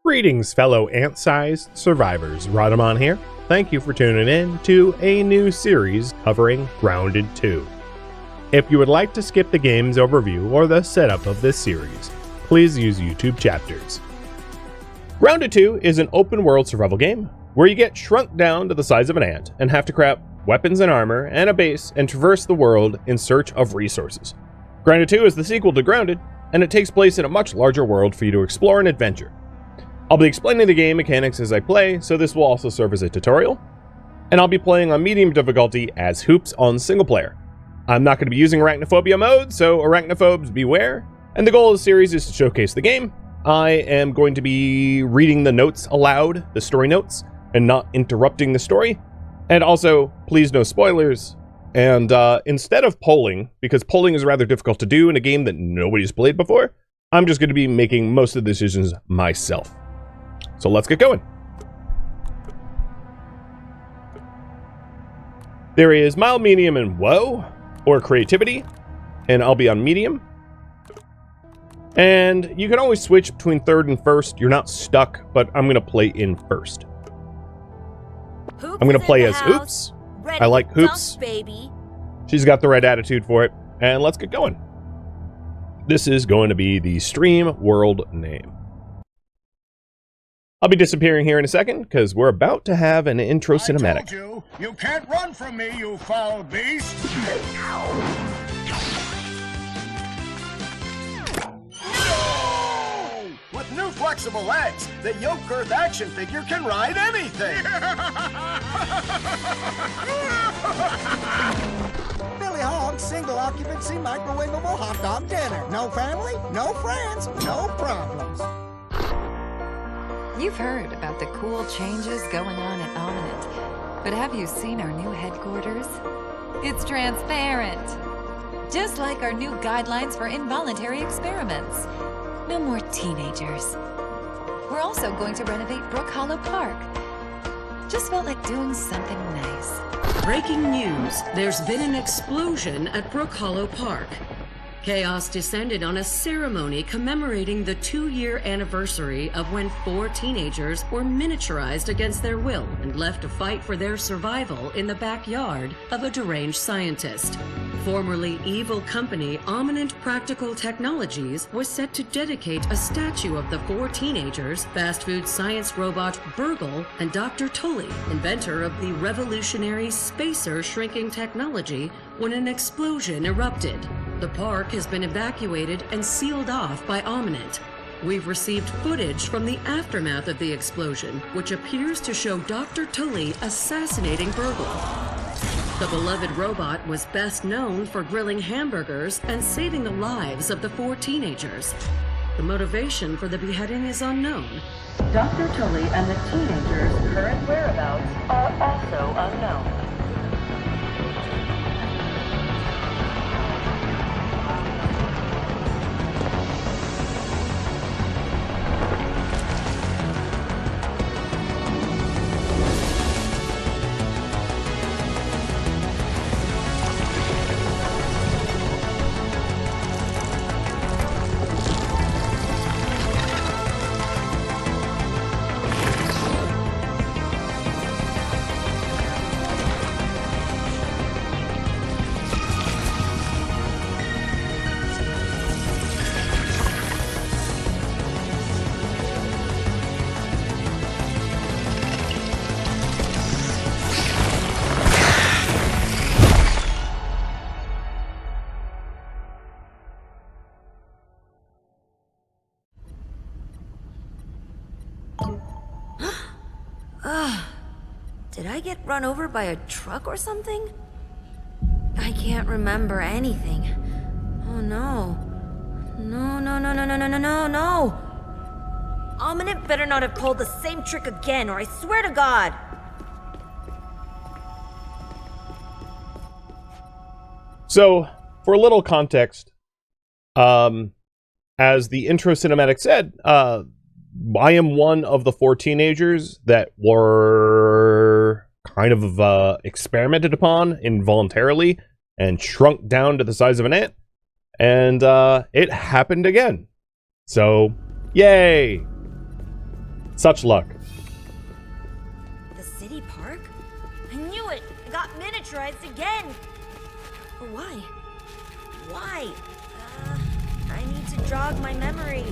Greetings, fellow ant-sized survivors. Rhadamant here. Thank you for tuning in to a new series covering Grounded 2. If you would like to skip the game's overview or the setup of this series, please use YouTube chapters. Grounded 2 is an open-world survival game where you get shrunk down to the size of an ant and have to craft weapons and armor and a base and traverse the world in search of resources. Grounded 2 is the sequel to Grounded, and it takes place in a much larger world for you to explore and adventure. I'll be explaining the game mechanics as I play, so this will also serve as a tutorial. And I'll be playing on medium difficulty as Hoops on single player. I'm not going to be using arachnophobia mode, so arachnophobes beware. And the goal of the series is to showcase the game. I am going to be reading the notes aloud, the story notes, and not interrupting the story. And also, please no spoilers. And instead of polling, because polling is rather difficult to do in a game that nobody's played before, I'm just going to be making most of the decisions myself. So let's get going. There is mild, medium, and woe, or creativity, and I'll be on medium. And you can always switch between third and first. You're not stuck, but I'm going to play in first. I'm going to play as Hoops. I like Hoops. Baby. She's got the right attitude for it, and let's get going. This is going to be the stream world name. I'll be disappearing here in a second, because we're about to have an intro cinematic. I told you, you can't run from me, you foul beast! No! With new flexible legs, the yoke girth action figure can ride anything! Billy Hogg's single occupancy microwavable hot dog dinner. No family, no friends, no problems. You've heard about the cool changes going on at Ominent, but have you seen our new headquarters? It's transparent, just like our new guidelines for involuntary experiments. No more teenagers. We're also going to renovate Brook Hollow Park. Just felt like doing something nice. Breaking news, there's been an explosion at Brook Hollow Park. Chaos descended on a ceremony commemorating the 2-year anniversary of when 4 teenagers were miniaturized against their will and left to fight for their survival in the backyard of a deranged scientist. Formerly evil company Ominent Practical Technologies was set to dedicate a statue of the 4 teenagers, fast food science robot Burgle, and Dr. Tully, inventor of the revolutionary spacer shrinking technology, when an explosion erupted. The park has been evacuated and sealed off by Ominent. We've received footage from the aftermath of the explosion, which appears to show Dr. Tully assassinating Burgle. The beloved robot was best known for grilling hamburgers and saving the lives of the 4 teenagers. The motivation for the beheading is unknown. Dr. Tully and the teenagers' current whereabouts are also unknown. Did I get run over by a truck or something? I can't remember anything. Oh no. No. Ominent better not have pulled the same trick again, or I swear to God. So, for a little context, as the intro cinematic said, I am one of the 4 teenagers that were kind of experimented upon involuntarily and shrunk down to the size of an ant. And it happened again. So, yay! Such luck. The city park? I knew it! I got miniaturized again! But why? Why? I need to jog my memory.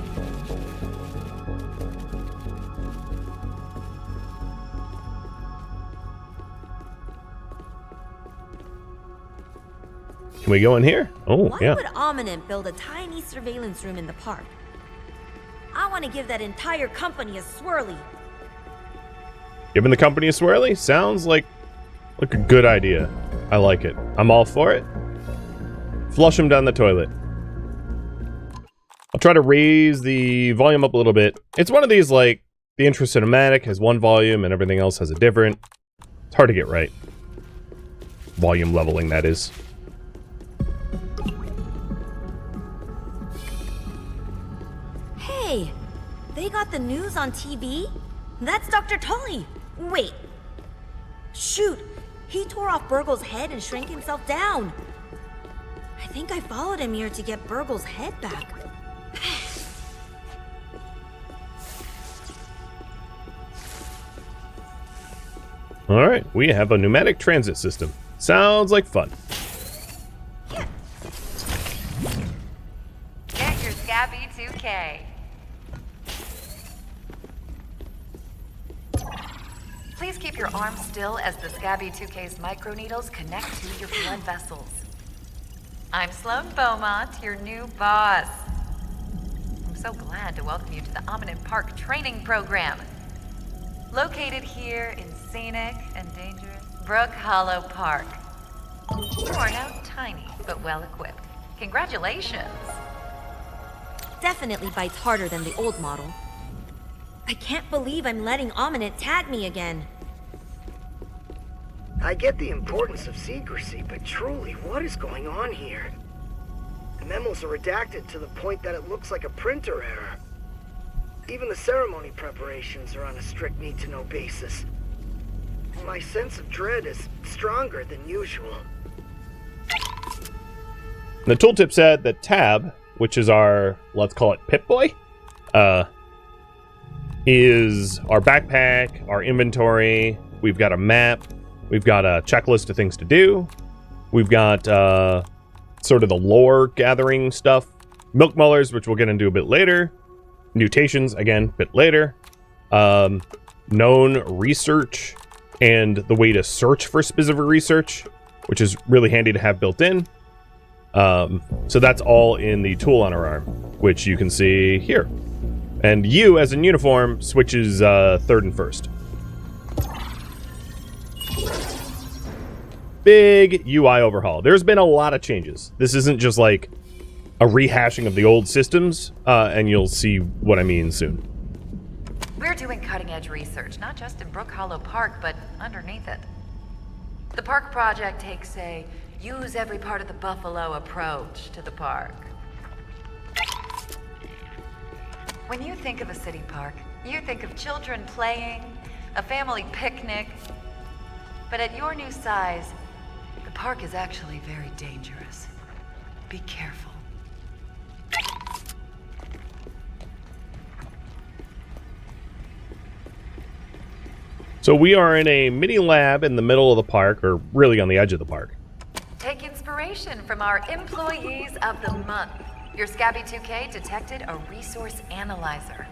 Can we go in here? Oh, Why yeah. would Ominent build a tiny surveillance room in the park? I want to give that entire company a swirly. Giving the company a swirly? Sounds like a good idea. I like it. I'm all for it. Flush him down the toilet. I'll try to raise the volume up a little bit. It's one of these, like, the intro cinematic has one volume and everything else has a different. It's hard to get right. Volume leveling, that is. Hey, they got the news on TV? That's Dr. Tully. Wait. Shoot, he tore off Burgle's head and shrank himself down. I think I followed him here to get Burgle's head back. Alright, we have a pneumatic transit system. Sounds like fun. Get your Scabby 2K. Please keep your arm still as the Scabby 2K's microneedles connect to your blood vessels. I'm Sloan Beaumont, your new boss. I'm so glad to welcome you to the Ominent Park training program. Located here in scenic and dangerous Brook Hollow Park. You are now tiny, but well-equipped. Congratulations! Definitely bites harder than the old model. I can't believe I'm letting Ominent tag me again. I get the importance of secrecy, but truly, what is going on here? The memos are redacted to the point that it looks like a printer error. Even the ceremony preparations are on a strict need-to-know basis. My sense of dread is stronger than usual. The tooltip said that Tab, which is our, let's call it Pip-Boy, is our backpack, our inventory. We've got a map. We've got a checklist of things to do. We've got sort of the lore gathering stuff. Milk Mullers, which we'll get into a bit later. Mutations, again, a bit later. Known research and the way to search for specific research, which is really handy to have built in. So that's all in the tool on our arm, which you can see here. And you, as in uniform, switches third and first. Big UI overhaul. There's been a lot of changes. This isn't just like a rehashing of the old systems, and you'll see what I mean soon. We're doing cutting-edge research, not just in Brook Hollow Park, but underneath it. The park project takes a use every part of the buffalo approach to the park. When you think of a city park, you think of children playing, a family picnic. But at your new size, the park is actually very dangerous. Be careful. So we are in a mini lab in the middle of the park, or really on the edge of the park. Take inspiration from our Employees of the Month. Your Scabby 2K detected a resource analyzer.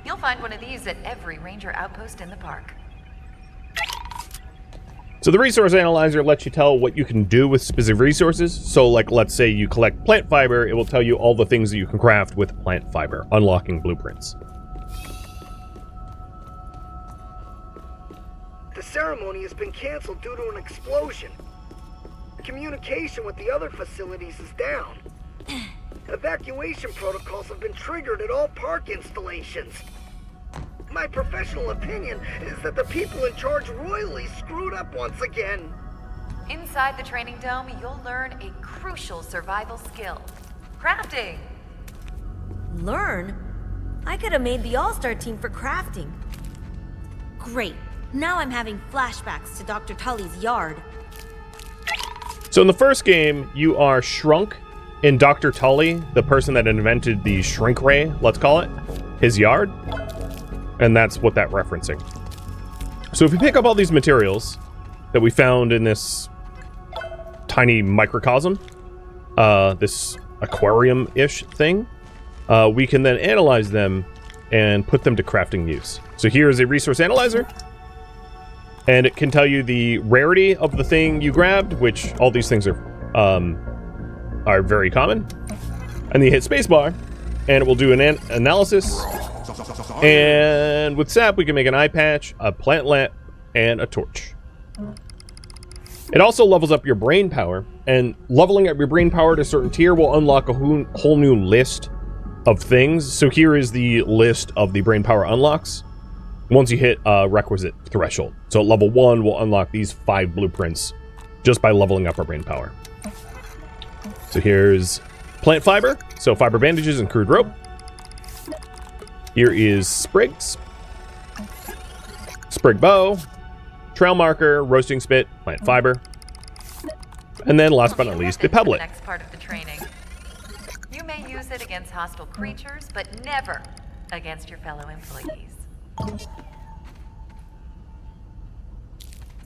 You'll find one of these at every ranger outpost in the park. So the resource analyzer lets you tell what you can do with specific resources. So like, let's say you collect plant fiber, it will tell you all the things that you can craft with plant fiber, unlocking blueprints. The ceremony has been canceled due to an explosion. Communication with the other facilities is down. Evacuation protocols have been triggered at all park installations. My professional opinion is that the people in charge royally screwed up once again. Inside the training dome, you'll learn a crucial survival skill. Crafting! Learn? I could have made the all-star team for crafting. Great. Now I'm having flashbacks to Dr. Tully's yard. So in the first game, you are Shrunk in Dr. Tully, the person that invented the shrink ray, let's call it, his yard. And that's what that's referencing. So if we pick up all these materials that we found in this tiny microcosm, this aquarium-ish thing, we can then analyze them and put them to crafting use. So here is a resource analyzer, and it can tell you the rarity of the thing you grabbed, which all these things are very common. And then you hit spacebar, and it will do an analysis. And with sap, we can make an eye patch, a plant lamp, and a torch. It also levels up your brain power, and leveling up your brain power to a certain tier will unlock a whole new list of things. So here is the list of the brain power unlocks once you hit a requisite threshold. So at level 1, we'll unlock these 5 blueprints just by leveling up our brain power. So here's plant fiber, so fiber bandages and crude rope. Here is sprigs, sprig bow, trail marker, roasting spit, plant fiber, and then last but not least, the pebblet. Next part of the training. You may use it against hostile creatures, but never against your fellow employees.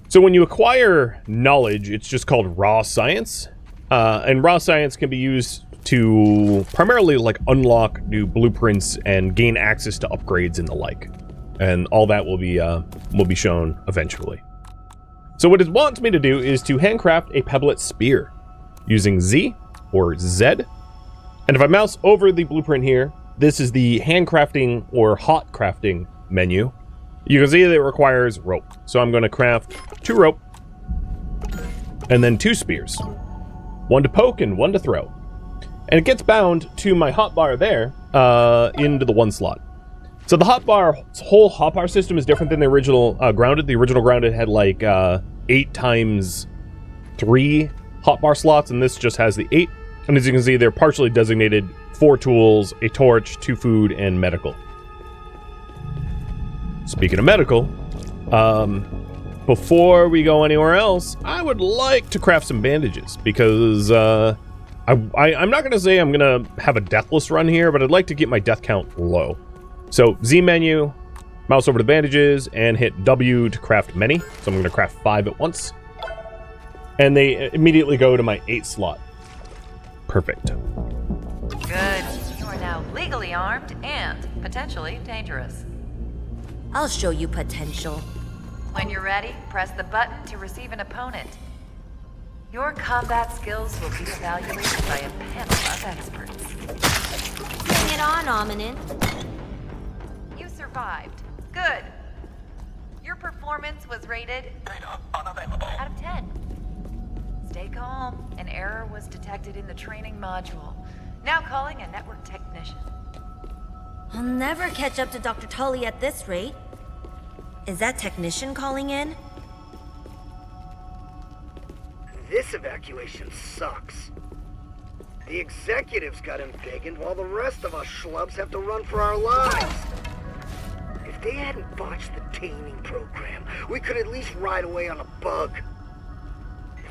So when you acquire knowledge, it's just called raw science, and raw science can be used to primarily like unlock new blueprints and gain access to upgrades and the like, and all that will be shown eventually. So what it wants me to do is to handcraft a pebblet spear using Z or Z, and if I mouse over the blueprint here, this is the handcrafting or hot crafting menu. You can see that it requires rope, so I'm going to craft 2 rope and then 2 spears, 1 to poke and 1 to throw. And it gets bound to my hotbar there, into the 1 slot. So the whole hotbar system is different than the original Grounded. The original Grounded had like 8 times 3 hotbar slots, and this just has the 8. And as you can see, they're partially designated 4 tools, a torch, 2 food, and medical. Speaking of medical, before we go anywhere else, I would like to craft some bandages, because I'm not going to say I'm going to have a deathless run here, but I'd like to get my death count low. So Z menu, mouse over to bandages, and hit W to craft many. So I'm going to craft 5 at once. And they immediately go to my 8 slot. Perfect. Good. You are now legally armed and potentially dangerous. I'll show you potential. When you're ready, press the button to receive an opponent. Your combat skills will be evaluated by a panel of experts. Bring it on, Ominent. You survived. Good. Your performance was rated out of 10. Stay calm. An error was detected in the training module. Now calling a network technician. I'll never catch up to Dr. Tully at this rate. Is that technician calling in? This evacuation sucks. The executives got embiggened while the rest of us schlubs have to run for our lives. If they hadn't botched the taming program, we could at least ride away on a bug.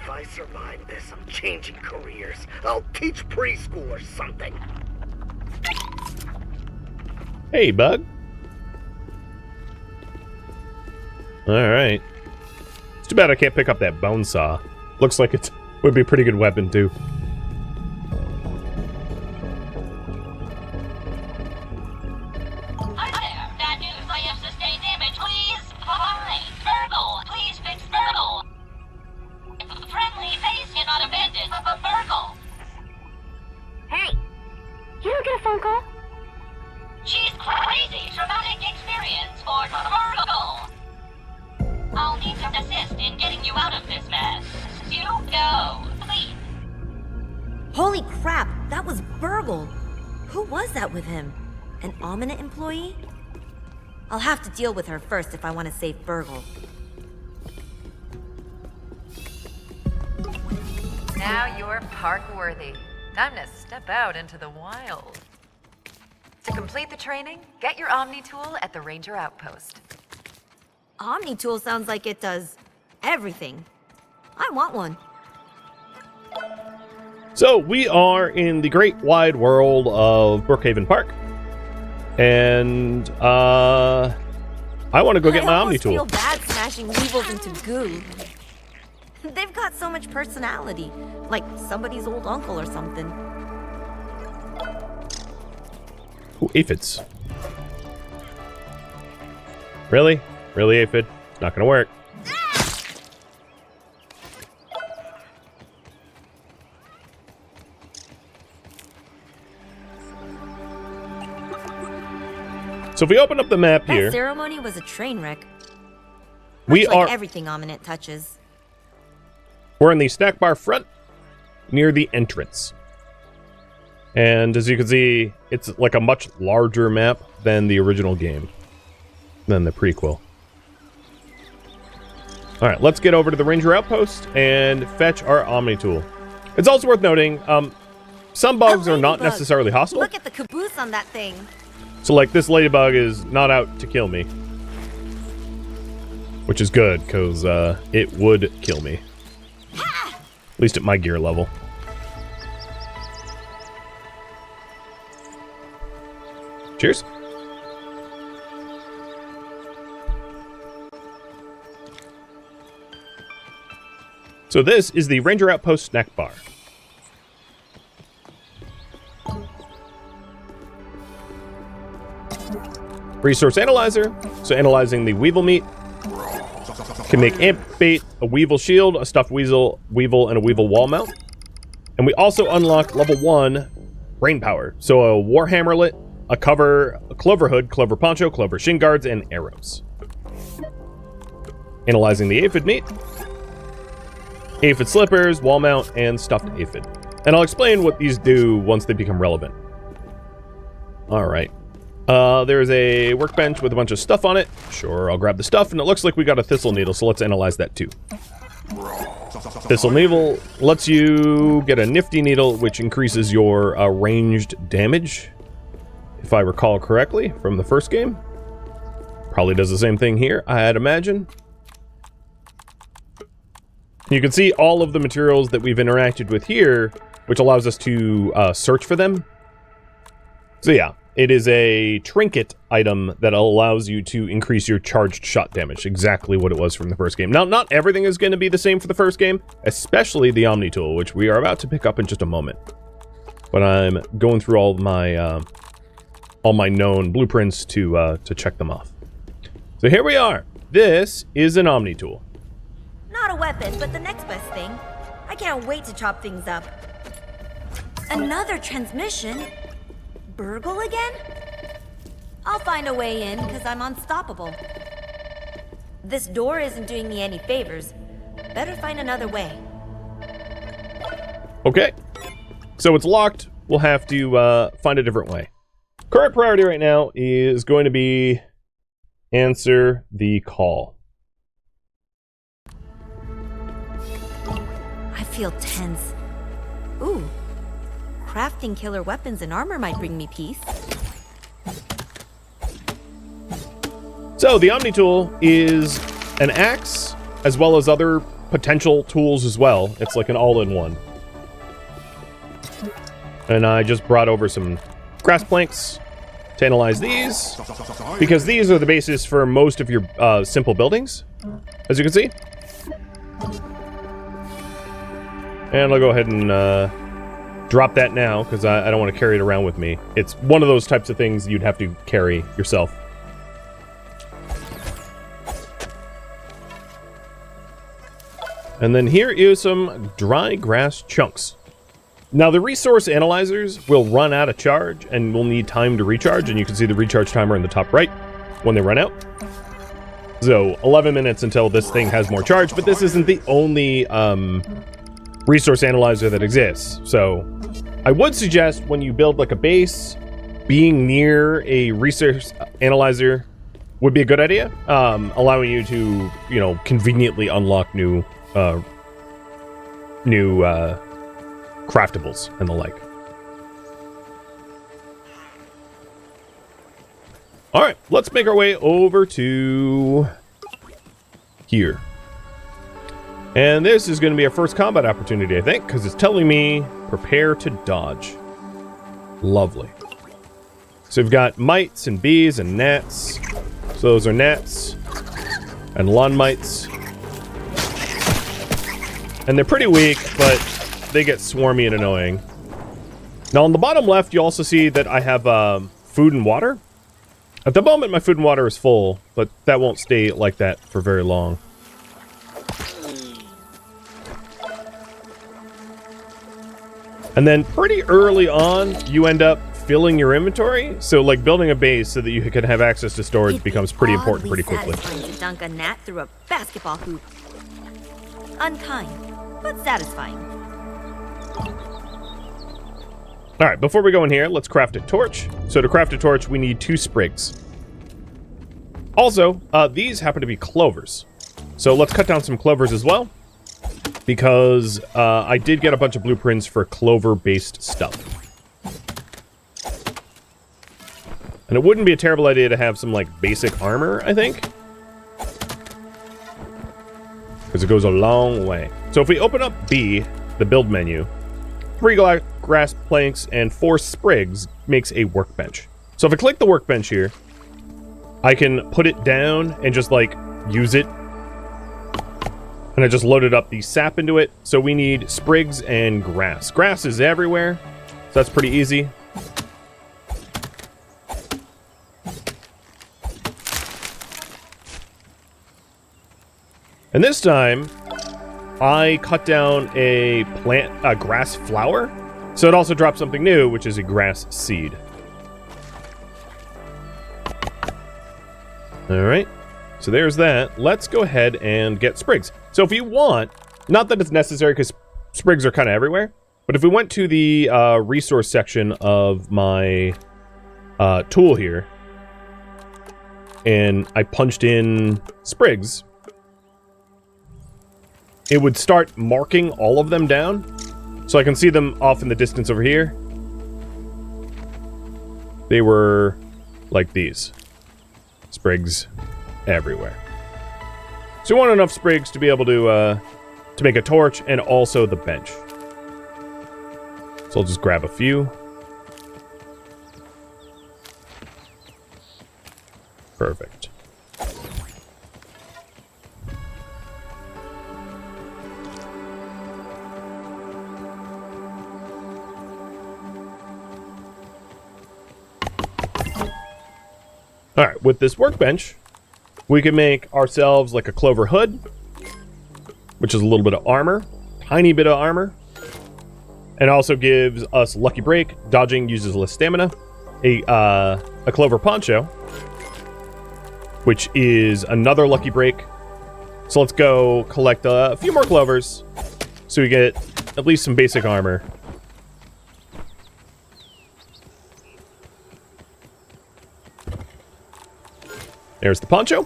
If I survive this, I'm changing careers. I'll teach preschool or something. Hey, bug. Alright. It's too bad I can't pick up that bone saw. Looks like it would be a pretty good weapon, too. Hi there. Bad news. I have sustained damage. Please. Hi. Virgil. Please fix Virgil. Friendly face cannot abandon. Virgil. Hey. You don't get a phone call? She's crazy. Traumatic experience for Virgil. I'll need to assist in getting you out of this mess. You go, please. Holy crap, that was Burgle. Who was that with him? An Ominent employee? I'll have to deal with her first if I want to save Burgle. Now you're park worthy. Time to step out into the wild. To complete the training, get your Omni tool at the Ranger Outpost. Omni tool sounds like it does everything. I want one. So, we are in the great wide world of Brookhaven Park. And, I want to go get my Omni I tool. feel bad smashing weevils into goo. They've got so much personality, like somebody's old uncle or something. Ooh, aphids. Really? Really, aphid? It's not gonna work. So if we open up the map That here, ceremony was a train wreck. we Much like are everything Ominent touches. we're in the snack bar front near the entrance. And as you can see, it's like a much larger map than the original game, than the prequel. Alright, let's get over to the Ranger Outpost and fetch our Omni tool. It's also worth noting, some bugs are not ladybug. necessarily hostile. Look at the caboose on that thing. So, like, this ladybug is not out to kill me. Which is good, because it would kill me. At least at my gear level. Cheers. So this is the Ranger Outpost snack bar. Resource analyzer, so analyzing the weevil meat. Can make amp bait, a weevil shield, a stuffed weevil, and a weevil wall mount. And we also unlock level 1 brain power. So a warhammerlet, a clover hood, clover poncho, clover shin guards, and arrows. Analyzing the aphid meat. Aphid slippers, wall mount, and stuffed aphid. And I'll explain what these do once they become relevant. Alright. There's a workbench with a bunch of stuff on it. Sure, I'll grab the stuff, and it looks like we got a thistle needle, so let's analyze that too. Thistle needle lets you get a nifty needle, which increases your ranged damage, if I recall correctly, from the first game. Probably does the same thing here, I'd imagine. You can see all of the materials that we've interacted with here, which allows us to search for them. So yeah. It is a trinket item that allows you to increase your charged shot damage. Exactly what it was from the first game. Now, not everything is going to be the same for the first game, especially the Omni tool, which we are about to pick up in just a moment. But I'm going through all my known blueprints to check them off. So here we are. This is an Omni tool. Not a weapon, but the next best thing. I can't wait to chop things up. Another transmission? Burgle again? I'll find a way in, because I'm unstoppable. This door isn't doing me any favors. Better find another way. Okay. So it's locked. We'll have to find a different way. Current priority right now is going to be answer the call. I feel tense. Ooh. Crafting killer weapons and armor might bring me peace. So the Omni tool is an axe, as well as other potential tools as well. It's like an all-in-one. And I just brought over some grass planks to analyze these, because these are the basis for most of your simple buildings, as you can see. And I'll go ahead and drop that now, because I don't want to carry it around with me. It's one of those types of things you'd have to carry yourself. And then here is some dry grass chunks. Now the resource analyzers will run out of charge, and we'll need time to recharge, and you can see the recharge timer in the top right when they run out. So 11 minutes until this thing has more charge, but this isn't the only resource analyzer that exists. So I would suggest when you build like a base, being near a resource analyzer would be a good idea, allowing you to, you know, conveniently unlock new craftables and the like. All right, let's make our way over to here. And this is going to be our first combat opportunity, I think, because it's telling me prepare to dodge. Lovely. So we've got mites and bees and gnats. So those are gnats. and lawn mites. And they're pretty weak, but they get swarmy and annoying. Now on the bottom left, you also see that I have food and water. At the moment, my food and water is full, but that won't stay like that for very long. And then pretty early on, you end up filling your inventory. So like building a base so that you can have access to storage becomes pretty important pretty quickly. Satisfying to dunk a gnat through a basketball hoop. Unkind, but satisfying. All right, before we go in here, let's craft a torch. So to craft a torch, we need 2 sprigs. Also, these happen to be clovers. So let's cut down some clovers as well, because I did get a bunch of blueprints for clover-based stuff. And it wouldn't be a terrible idea to have some, like, basic armor, I think. Because it goes a long way. So if we open up B, the build menu, 3 grass planks and 4 sprigs makes a workbench. So if I click the workbench here, I can put it down and just, like, use it. And I just loaded up the sap into it. So we need sprigs and grass. Grass is everywhere, so that's pretty easy. And this time, I cut down a grass flower. So it also drops something new, which is a grass seed. All right. So there's that. Let's go ahead and get sprigs. So if you want, not that it's necessary because sprigs are kind of everywhere, but if we went to the resource section of my tool here, and I punched in sprigs, it would start marking all of them down. So I can see them off in the distance over here. They were like these. Sprigs everywhere. So we want enough sprigs to be able to make a torch and also the bench. So I'll just grab a few. Perfect. Alright, with this workbench, we can make ourselves like a clover hood, which is a little bit of armor, tiny bit of armor, and also gives us lucky break. Dodging uses less stamina. A clover poncho, which is another lucky break. So let's go collect a few more clovers so we get at least some basic armor. There's the poncho.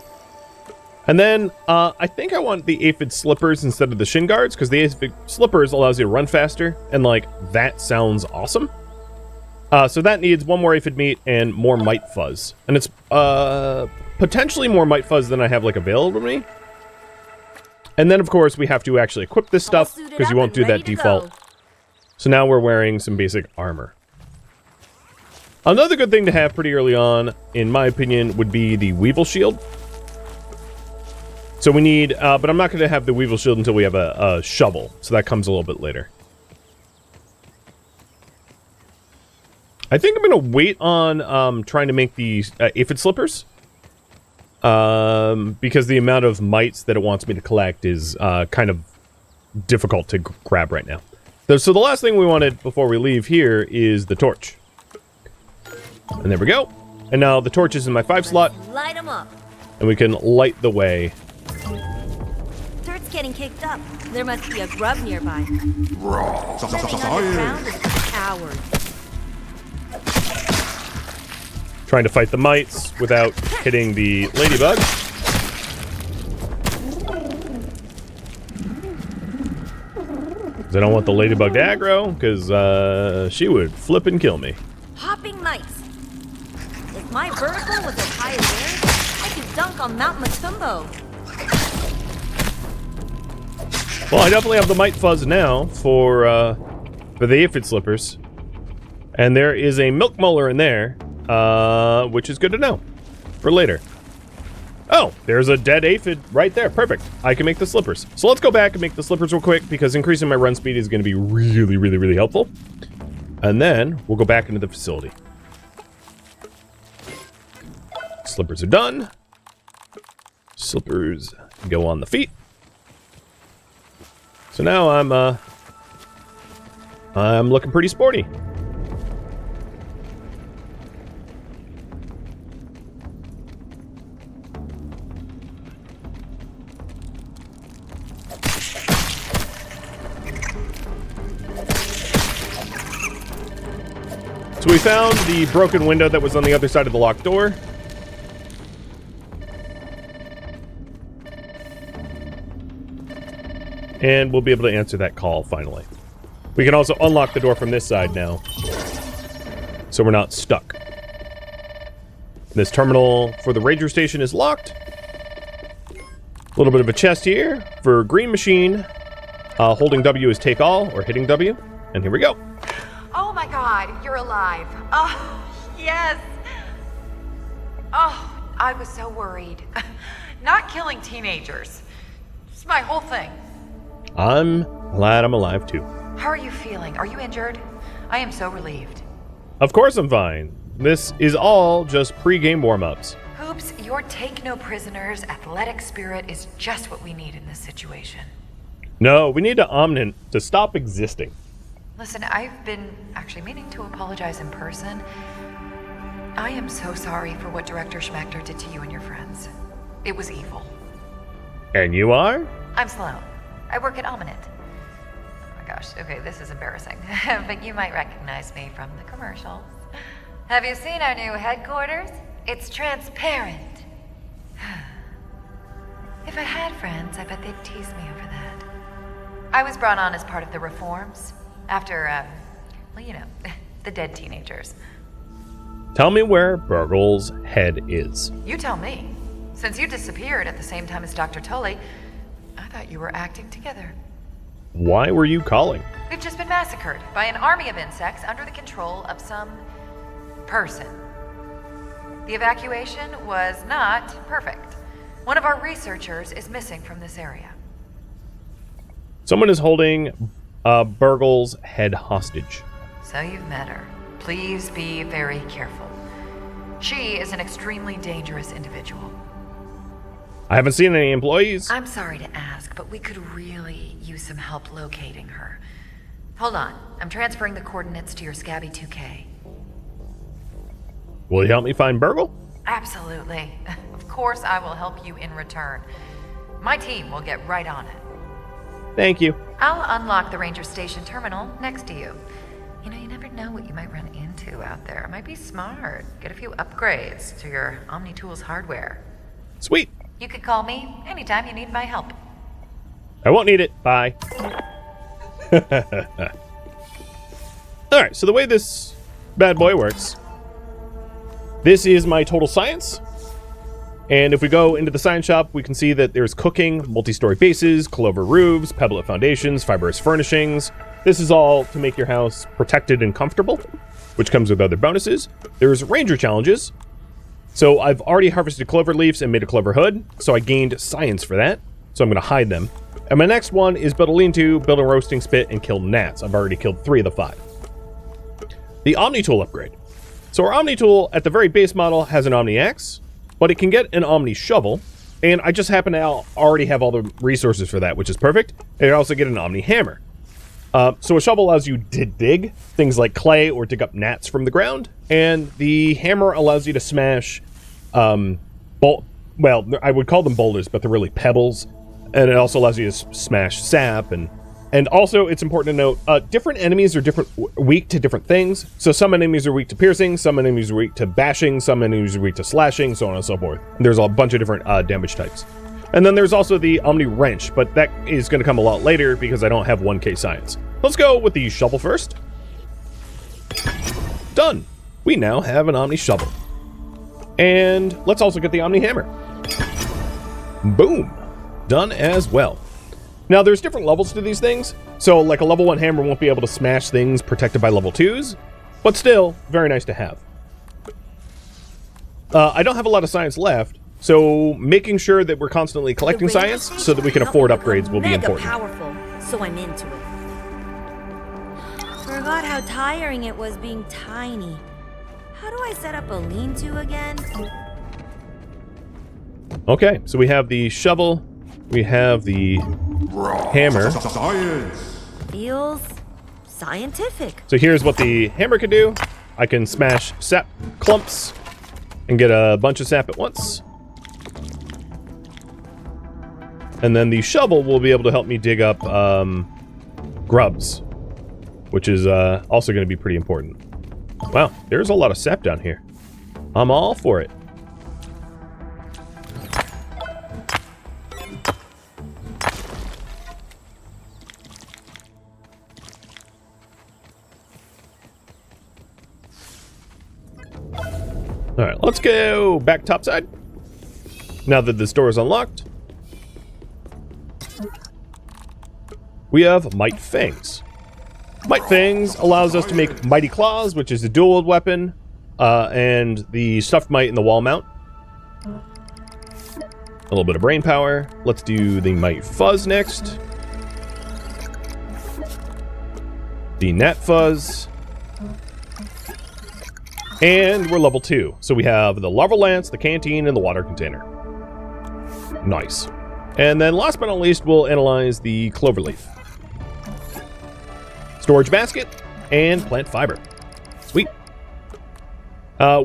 And then, I think I want the aphid slippers instead of the shin guards, because the aphid slippers allows you to run faster, and, like, that sounds awesome. So that needs 1 more aphid meat and more mite fuzz. And it's, potentially more mite fuzz than I have, like, available to me. And then, of course, we have to actually equip this stuff, because you won't do that default. So now we're wearing some basic armor. Another good thing to have pretty early on, in my opinion, would be the Weevil Shield. So we need, but I'm not going to have the Weevil Shield until we have a shovel. So that comes a little bit later. I think I'm going to wait on trying to make the aphid slippers. Because the amount of mites that it wants me to collect is kind of difficult to grab right now. So the last thing we wanted before we leave here is the torch. And there we go. And now the torch is in my 5 slot. Light 'em up. And we can light the way. Dirt's getting kicked up. There must be a grub nearby. Living underground is a coward. Trying to fight the mites without hitting the ladybug. Because I don't want the ladybug to aggro, because she would flip and kill me. Hopping mites. If my vertical was as high as theirs, I could dunk on Mount Matumbo. Well, I definitely have the mite fuzz now for the aphid slippers. And there is a milk molar in there, which is good to know for later. Oh, there's a dead aphid right there. Perfect. I can make the slippers. So let's go back and make the slippers real quick because increasing my run speed is going to be really, really, really helpful. And then we'll go back into the facility. Slippers are done. Slippers go on the feet. So now I'm looking pretty sporty. So we found the broken window that was on the other side of the locked door. And we'll be able to answer that call finally. We can also unlock the door from this side now, so we're not stuck. This terminal for the ranger station is locked. A little bit of a chest here for green machine. Holding W is take all, or hitting W. And here we go. Oh my god, you're alive. Oh, yes. Oh, I was so worried. Not killing teenagers. It's my whole thing. I'm glad I'm alive too. How are you feeling? Are you injured? I am so relieved. Of course I'm fine. This is all just pre-game warm-ups. Hoops, your take-no-prisoners athletic spirit is just what we need in this situation. No, we need to Ominent to stop existing. Listen, I've been actually meaning to apologize in person. I am so sorry for what Director Schmachter did to you and your friends. It was evil. And you are? I'm Sloan. I work at Ominent. Oh my gosh, okay, this is embarrassing. But you might recognize me from the commercials. Have you seen our new headquarters? It's transparent. If I had friends, I bet they'd tease me over that. I was brought on as part of the reforms. After, well, you know, the dead teenagers. Tell me where Burgle's head is. You tell me. Since you disappeared at the same time as Dr. Tully, I thought you were acting together. Why were you calling? We've just been massacred by an army of insects under the control of some person. The evacuation was not perfect. One of our researchers is missing from this area. Someone is holding Burgle's head hostage. So you've met her. Please be very careful. She is an extremely dangerous individual. I haven't seen any employees. I'm sorry to ask, but we could really use some help locating her. Hold on. I'm transferring the coordinates to your Scabby 2K. Will you help me find Burgle? Absolutely. Of course I will help you in return. My team will get right on it. Thank you. I'll unlock the ranger station terminal next to you. You know, you never know what you might run into out there. It might be smart. Get a few upgrades to your OmniTools hardware. Sweet. You can call me anytime you need my help. I won't need it. Bye. Alright, so the way this bad boy works, this is my total science. And if we go into the science shop, we can see that there's cooking, multi-story bases, clover roofs, pebblet foundations, fibrous furnishings. This is all to make your house protected and comfortable, which comes with other bonuses. There's ranger challenges. So I've already harvested clover leaves and made a clover hood, so I gained science for that. So I'm going to hide them. And my next one is build a lean-to, build a roasting spit, and kill gnats. I've already killed 3 of the 5. The Omni-tool upgrade. So our Omni-tool at the very base model has an Omni-axe, but it can get an Omni shovel, and I just happen to already have all the resources for that, which is perfect. And I also get an Omni hammer. So a shovel allows you to dig things like clay or dig up gnats from the ground, and the hammer allows you to smash, well, I would call them boulders, but they're really pebbles, and it also allows you to smash sap, and also it's important to note, different enemies are weak to different things. So some enemies are weak to piercing, some enemies are weak to bashing, some enemies are weak to slashing, so on and so forth. There's a bunch of different damage types. And then there's also the Omni Wrench, but that is going to come a lot later because I don't have 1K science. Let's go with the shovel first. Done. We now have an Omni shovel. And let's also get the Omni hammer. Boom. Done as well. Now there's different levels to these things. So like a level 1 hammer won't be able to smash things protected by level 2s, but still very nice to have. I don't have a lot of science left, So making sure that we're constantly collecting The radio science so that we can station afford helped me upgrades become will be mega important. Powerful, so I'm into it. Forgot how tiring it was being tiny. How do I set up a lean-to again? Okay, so we have the shovel, we have the hammer. Feels scientific. So here's what the hammer can do. I can smash sap clumps and get a bunch of sap at once. And then the shovel will be able to help me dig up grubs, which is also going to be pretty important. Wow, there's a lot of sap down here. I'm all for it. All right, let's go back topside. Now that this door is unlocked, we have Might Fangs. Might Fangs allows us to make Mighty Claws, which is a dual weapon, and the Stuffed Might and the Wall Mount. A little bit of brain power. Let's do the Might Fuzz next. The Gnat Fuzz. And we're level 2. So we have the Larval Lance, the Canteen, and the Water Container. Nice. And then last but not least, we'll analyze the Cloverleaf. Storage Basket, and Plant Fiber. Sweet.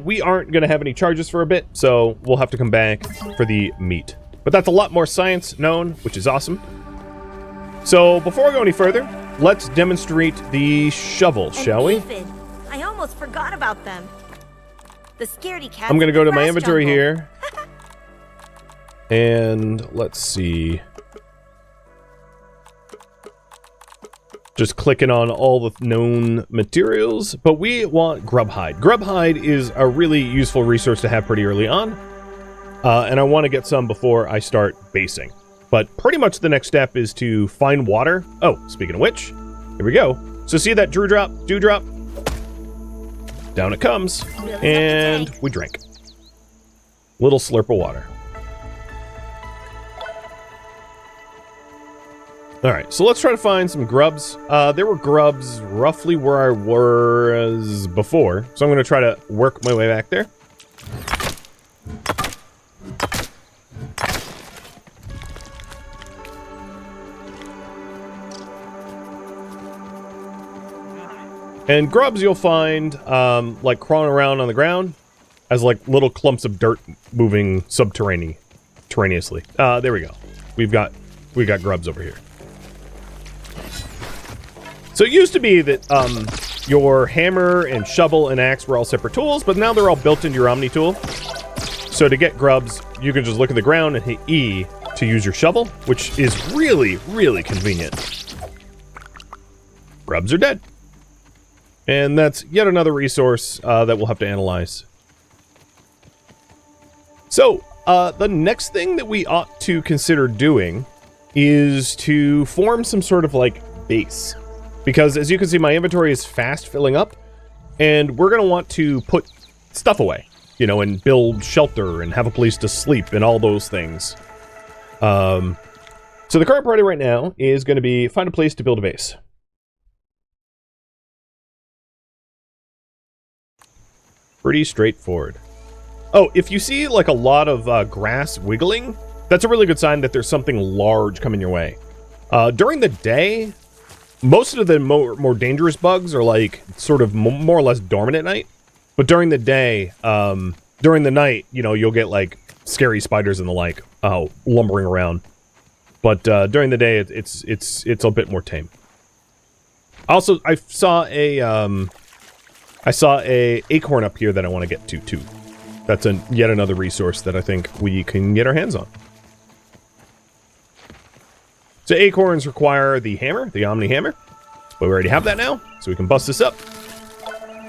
We aren't going to have any charges for a bit, so we'll have to come back for the meat. But that's a lot more science known, which is awesome. So before we go any further, let's demonstrate the shovel, shall we? Aphid. I almost forgot about them. The scaredy cats. I'm going to go to my grass inventory jungle. here. And let's see. Just clicking on all the known materials, but we want grub hide. Grub hide is a really useful resource to have pretty early on, and I want to get some before I start basing. But pretty much the next step is to find water. Oh, speaking of which, here we go. So see that dewdrop? Down it comes, and we drink. Little slurp of water. Alright, so let's try to find some grubs. There were grubs roughly where I was before, so I'm going to try to work my way back there. And grubs you'll find, like, crawling around on the ground as, like, little clumps of dirt moving subterraneously. There we go. We've got grubs over here. So it used to be that your hammer and shovel and axe were all separate tools, but now they're all built into your Omni tool. So to get grubs, you can just look at the ground and hit E to use your shovel, which is really, really convenient. Grubs are dead. And that's yet another resource that we'll have to analyze. So, the next thing that we ought to consider doing is to form some sort of, like, base. Because, as you can see, my inventory is fast filling up, and we're going to want to put stuff away, you know, and build shelter and have a place to sleep and all those things. So the current priority right now is going to be find a place to build a base. Pretty straightforward. Oh, if you see, like, a lot of grass wiggling, that's a really good sign that there's something large coming your way. During the day, most of the more dangerous bugs are, like, sort of more or less dormant at night. But during the day, during the night, you know, you'll get, like, scary spiders and the like, lumbering around. But during the day, it's a bit more tame. Also, I saw a acorn up here that I want to get to, too. That's yet another resource that I think we can get our hands on. So acorns require the hammer, the Omni hammer. But we already have that now, so we can bust this up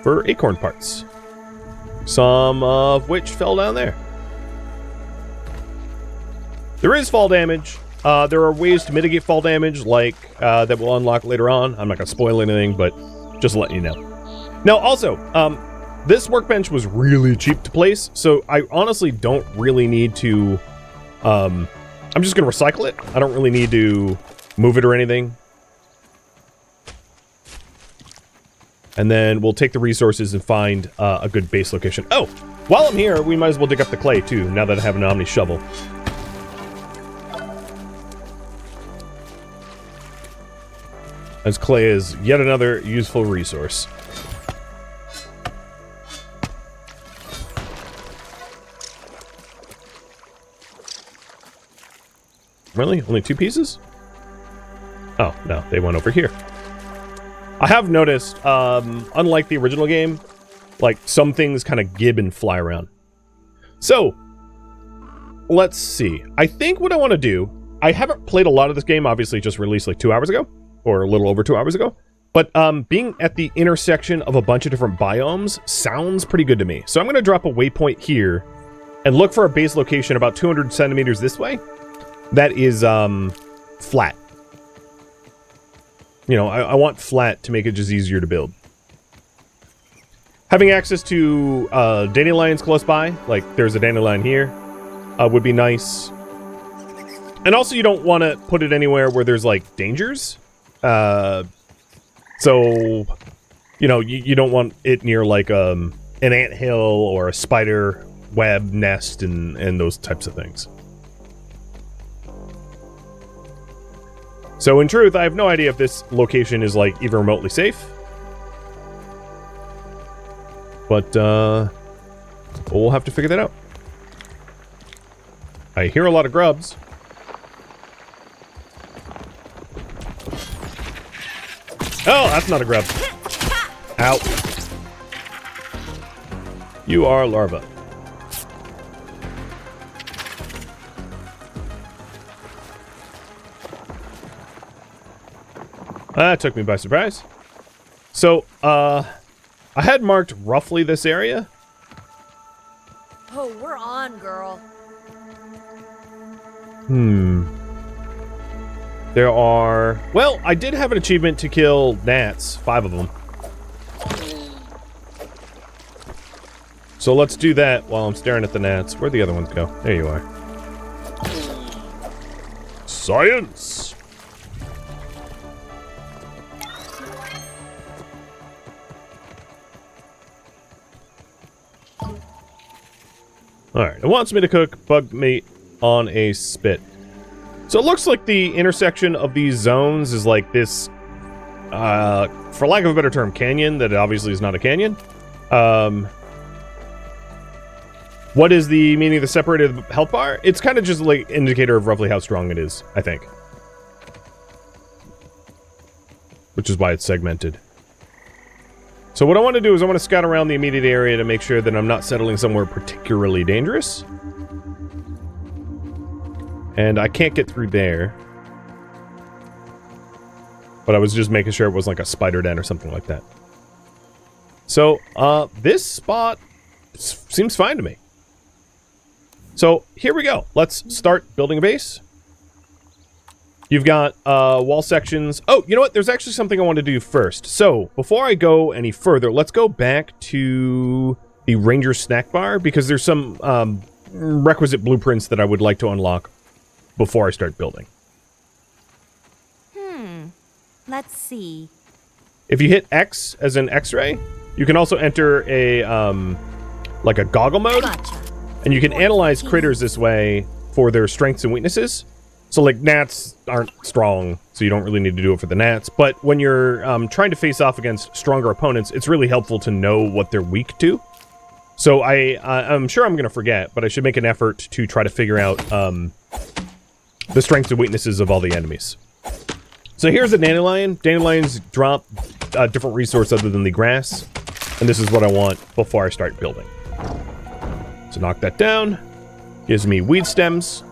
for acorn parts. Some of which fell down there. There is fall damage. There are ways to mitigate fall damage, like that we'll unlock later on. I'm not going to spoil anything, but just letting you know. Now, also, this workbench was really cheap to place, so I honestly don't really need to... I'm just going to recycle it. I don't really need to move it or anything. And then we'll take the resources and find a good base location. Oh! While I'm here, we might as well dig up the clay, too, now that I have an Omni shovel. As clay is yet another useful resource. Really? Only 2 pieces? Oh, no, they went over here. I have noticed, unlike the original game, like, some things kind of gib and fly around. So, let's see. I think what I want to do... I haven't played a lot of this game, obviously it just released like 2 hours ago. Or a little over 2 hours ago. But being at the intersection of a bunch of different biomes sounds pretty good to me. So I'm going to drop a waypoint here and look for a base location about 200 centimeters this way. That is flat. You know, I want flat to make it just easier to build. Having access to dandelions close by, like there's a dandelion here, would be nice. And also you don't want to put it anywhere where there's like dangers. So, you know, you don't want it near like an anthill or a spider web nest and those types of things. So in truth, I have no idea if this location is like even remotely safe. But we'll have to figure that out. I hear a lot of grubs. Oh, that's not a grub. Ow. You are a larva. That took me by surprise. So, I had marked roughly this area. Oh, we're on, girl. There are... Well, I did have an achievement to kill gnats. 5 of them. So let's do that while I'm staring at the gnats. Where'd the other ones go? There you are. Science! Alright, it wants me to cook bug meat on a spit. So it looks like the intersection of these zones is like this, for lack of a better term, canyon, that obviously is not a canyon. What is the meaning of the separated health bar? It's kind of just like indicator of roughly how strong it is, I think. Which is why it's segmented. So what I want to do is I want to scout around the immediate area to make sure that I'm not settling somewhere particularly dangerous. And I can't get through there. But I was just making sure it was like a spider den or something like that. So, this spot seems fine to me. So, here we go. Let's start building a base. You've got wall sections. Oh, you know what? There's actually something I want to do first. So, before I go any further, let's go back to the Ranger snack bar, because there's some requisite blueprints that I would like to unlock before I start building. Let's see. If you hit X as an X-ray, you can also enter a like a goggle mode. Gotcha. And you can analyze critters this way for their strengths and weaknesses. So like gnats aren't strong, so you don't really need to do it for the gnats. But when you're trying to face off against stronger opponents, it's really helpful to know what they're weak to. So I'm sure I'm going to forget, but I should make an effort to try to figure out the strengths and weaknesses of all the enemies. So here's a dandelion. Dandelions drop a different resource other than the grass. And this is what I want before I start building. So knock that down. Gives me weed stems.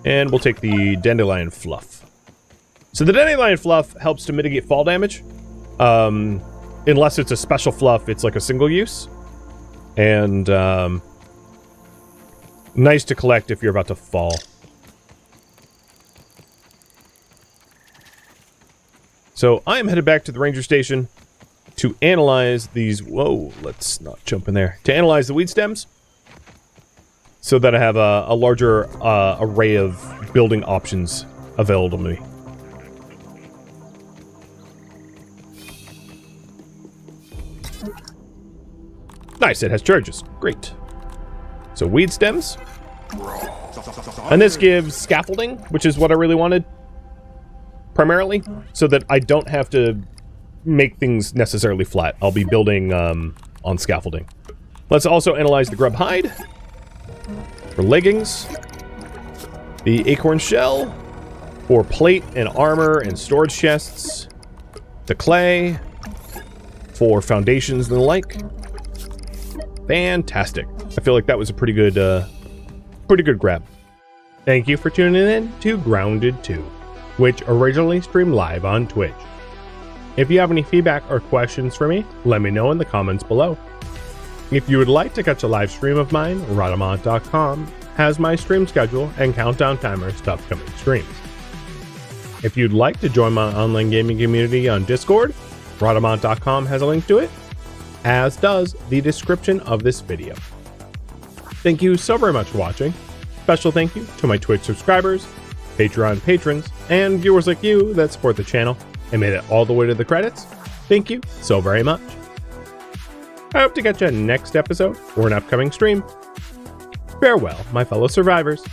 And we'll take the dandelion fluff. So the dandelion fluff helps to mitigate fall damage. Unless it's a special fluff, it's like a single use. And nice to collect if you're about to fall. So I am headed back to the ranger station. to analyze these. Whoa, let's not jump in there. To analyze the weed stems so that I have a larger array of building options available to me. Nice, it has charges. Great. So weed stems. And this gives scaffolding, which is what I really wanted. Primarily, so that I don't have to make things necessarily flat. I'll be building on scaffolding. Let's also analyze the grub hide. For leggings. The acorn shell. For plate and armor and storage chests. The clay. For foundations and the like. Fantastic. I feel like that was a pretty good grab. Thank you for tuning in to Grounded 2, which originally streamed live on Twitch. If you have any feedback or questions for me, let me know in the comments below. If you would like to catch a live stream of mine, Rhadamant.com has my stream schedule and countdown timers to upcoming streams. If you'd like to join my online gaming community on Discord, Rhadamant.com has a link to it, as does the description of this video. Thank you so very much for watching. Special thank you to my Twitch subscribers, Patreon patrons, and viewers like you that support the channel and made it all the way to the credits. Thank you so very much. I hope to catch you next episode or an upcoming stream. Farewell, my fellow survivors.